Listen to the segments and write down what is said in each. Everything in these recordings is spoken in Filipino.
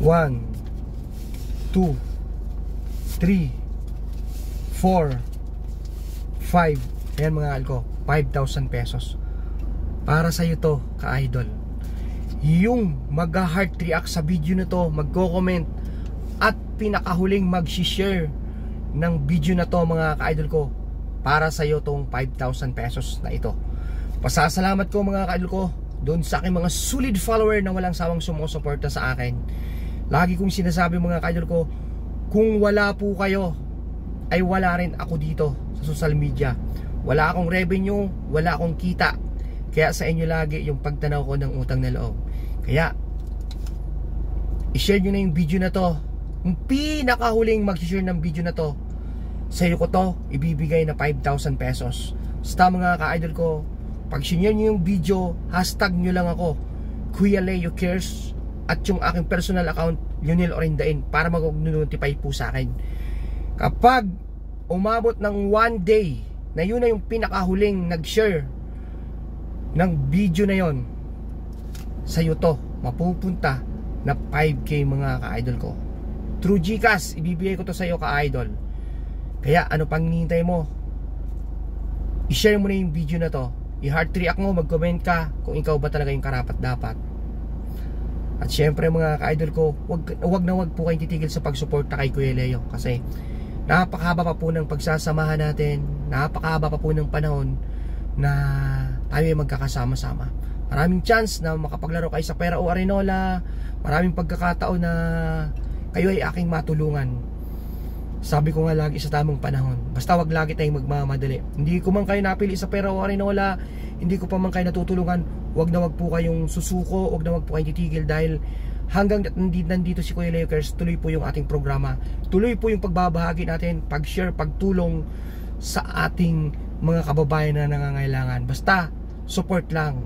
1, 2, 3, 4, 5. Ayan mga idol ko, 5,000 pesos. Para sa'yo to, ka-idol. Yung mag-heart react sa video na to, magko-comment, at pinakahuling mag-share ng video na to mga ka-idol ko, para sa'yo tong 5,000 pesos na ito. Pasasalamat ko mga ka-idol ko doon sa aking mga solid follower na walang sawang sumusuporta sa akin. Lagi kong sinasabi mga ka-idol ko, kung wala po kayo, ay wala rin ako dito sa social media. Wala akong revenue, wala akong kita. Kaya sa inyo lagi yung pagtanaw ko ng utang na loob. Kaya i-share nyo na yung video na to. Yung pinakahuling mag-share ng video na to, sa iyo ko to ibibigay na 5,000 pesos. Basta mga ka-idol ko, pag share nyo yung video, hashtag nyo lang ako, Kuya Leo Cares, at yung aking personal account, Lionel Orindain, para mag-notify po sa akin. Kapag umabot ng 1 day na yun na yung pinakahuling nag-share ng video na yon, sa iyo to mapupunta na 5K mga ka-idol ko. Through GCash, ibibigay ko to sa iyo ka-idol. Kaya ano pang hinihintay mo? I-share mo na yung video na to, i-heart react mo, mag-comment ka kung ikaw ba talaga yung karapat dapat. At syempre mga ka-idol ko, wag po kayong titigil sa pagsuporta kay Kuya Leo, kasi napakahaba pa po ng pagsasamahan natin, napakahaba pa po ng panahon na tayo ay magkakasama-sama. Maraming chance na makapaglaro kayo sa Pera o Arenola, maraming pagkakataon na kayo ay aking matulungan. Sabi ko nga lagi, sa tamang panahon. Basta wag lagi tayong magmamadali. Hindi ko man kayo napili sa Pera o Arenola, hindi ko pa man kayo natutulungan, wag na wag po kayong susuko, wag na wag po kayong titigil, dahil hanggang nandito si Kuya Leo Cares, tuloy po yung ating programa, tuloy po yung pagbabahagi natin, pag-share, pagtulong sa ating mga kababayan na nangangailangan. Basta support lang.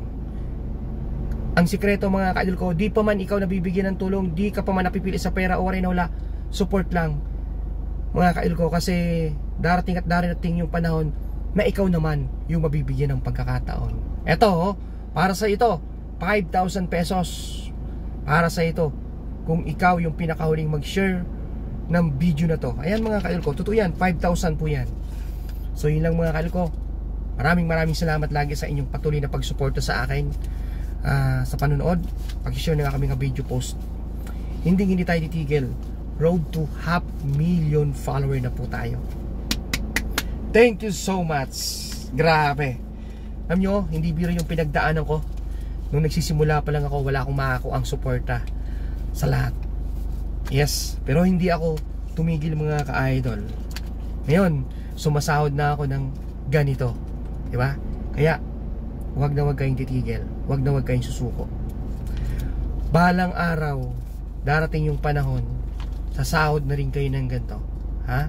Ang sikreto mga ka-idol ko, di pa man ikaw nabibigyan ng tulong, di ka pa man napipili sa Pera o Arenola, support lang mga ka-idol ko, kasi darating at darating yung panahon na ikaw naman yung mabibigyan ng pagkakataon. Eto, para sa ito, 5,000 pesos para sa ito, kung ikaw yung pinakahuling mag-share ng video na to. Ayan mga ka-idol ko, totoo yan, 5,000 po yan. So yun lang mga ka-idol ko, maraming salamat lagi sa inyong patuloy na pagsuporta sa akin, sa panonood, pag-share na kami ng video post. Hindi tayo titigil. Road to 500,000 follower na po tayo. Thank you so much. Grabe. Alam nyo, hindi biro yung pinagdaanan ko. Nung nagsisimula pa lang ako, wala akong makakuha ang suporta sa lahat. Yes, pero hindi ako tumigil mga ka-idol. Ngayon, sumasahod na ako ng ganito, diba? Kaya wag na wag kayong titigil, wag na wag kayong susuko. Balang araw, darating yung panahon, sasahod na rin kayo ng ganito, ha?